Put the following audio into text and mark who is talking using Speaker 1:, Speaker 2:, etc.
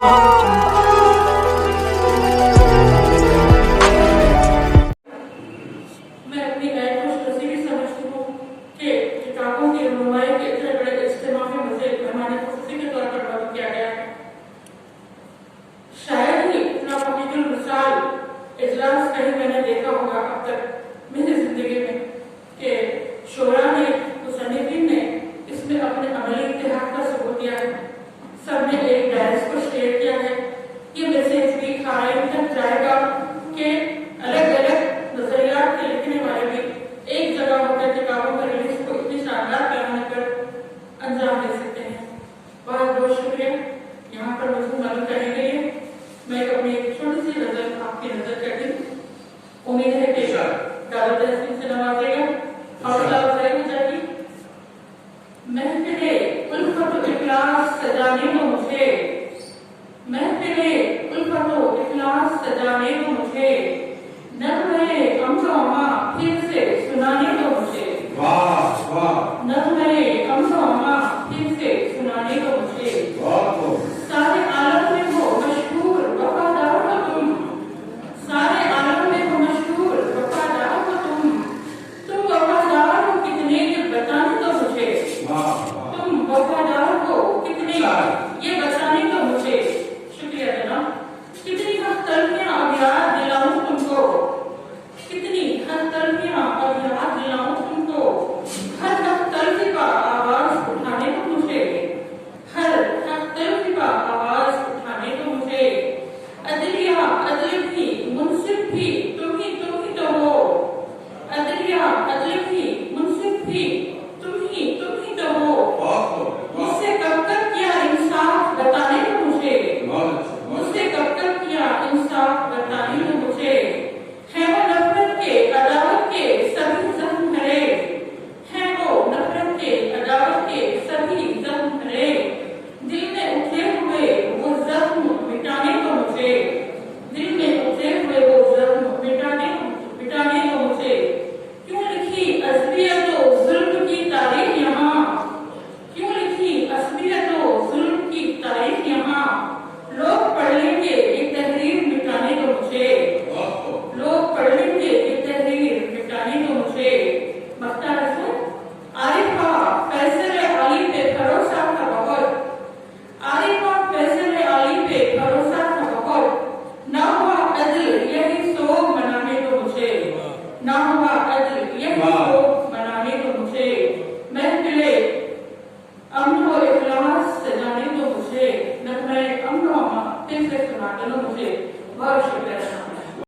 Speaker 1: मैं अपनी ऐड को खुशी भी समझती हूँ कि किताबों की रुनुमाई के इतने बड़े इज्तिमा में मुझे मेहमानी खुशी के तौर पर मदद किया गया है। शायद ही इतना मुकम्मल मिसाल इजलास कहीं मैंने देखा होगा अब तक मेरी जिंदगी में कि शोरा ने मुसन्निफीन ने इसमें अपने अमली इत्तेहाद का सबूत दिया है। सबने एक डायरेक्ट को शेयर किया है। ये मैसेज भी खारिज तक जाएगा कि अलग अलग नजरियात के लिखने वाले भी एक जगह होकर किताबों का रिलीज को इतनी शानदार पैमाने पर अंजाम दे सकते हैं। बहुत बहुत शुक्रिया यहाँ पर मुझे मदद करने के लिए। मैं अपनी एक छोटी सी नजर आपकी नजर करती हूँ। उम्मीद है कि दादा तहसीन से नवाजेगा हौसला अफजाई हो जाएगी। महफिले उल्फत इखलास सजाने दो मुझे, महफिले उल्फत इखलास सजाने दो मुझे, नग़्मे अमज़ोमा फिर से सुनाने दो मुझे।
Speaker 2: वाह वाह।
Speaker 1: नग़्मे अमज़ोमा फिर से सुनाने दो मुझे। सारे आलम में हो मशहूर वफादार हो तुम, सारे आलम में हो मशहूर वफादार हो तुम वफादार हो कितने ये बताने दो मुझे। तुम वफादार हो कितने ये बताने दो मुझे। शुक्रिया जनाब। कितनी हद तलखियां अब याद दिलाऊं तुमको, कितनी हद तलखियां अब याद दिलाऊं तुमको, हर हद तलखी का आवाज उठाने को मुझे, हर हद तलखी का आवाज उठाने को मुझे। अदलिया अदल भी मुनसिफ भी तुम ही तो हो, अदलिया अदल भी मुनसिफ भी तुम ही तो हो। मुझसे कब तक किया इंसाफ बताने को मुझे, मुझसे कब तक किया इंसाफ बताने को मुझे। है वो नफरत के अदावत के सभी जख्म भरे, है वो नफरत के अदावत के सभी जख्म भरे, दिल में उठे हुए वो जख्म मिटाने को मुझे, दिल में उठे हुए वो जख्म मिटाने को मुझे। क्यों लिखी असबियत व जुल्म की तारीख यहाँ, क्यों लिखी असबियत व जुल्म की तारीख यहाँ। लोग पढ़ लेंगे ये तहरीर मिटाने को मुझे, लोग पढ़ लेंगे ये तहरीर मिटाने को मुझे। मख्तार हसन आरिफा फैसल अली पे भरोसा था बहुत, आरिफा फैसल अली पे भरोसा था बहुत। ना हुआ अदल यही सोग मनाने को मुझे, ना हुआ अदल यही सोग मनाने को मुझे। महफिले अमन व इखलास सजाने को मुझे, नग़्मे अमन व फिर से सुनाने को मुझे। बहुत शुक्रिया।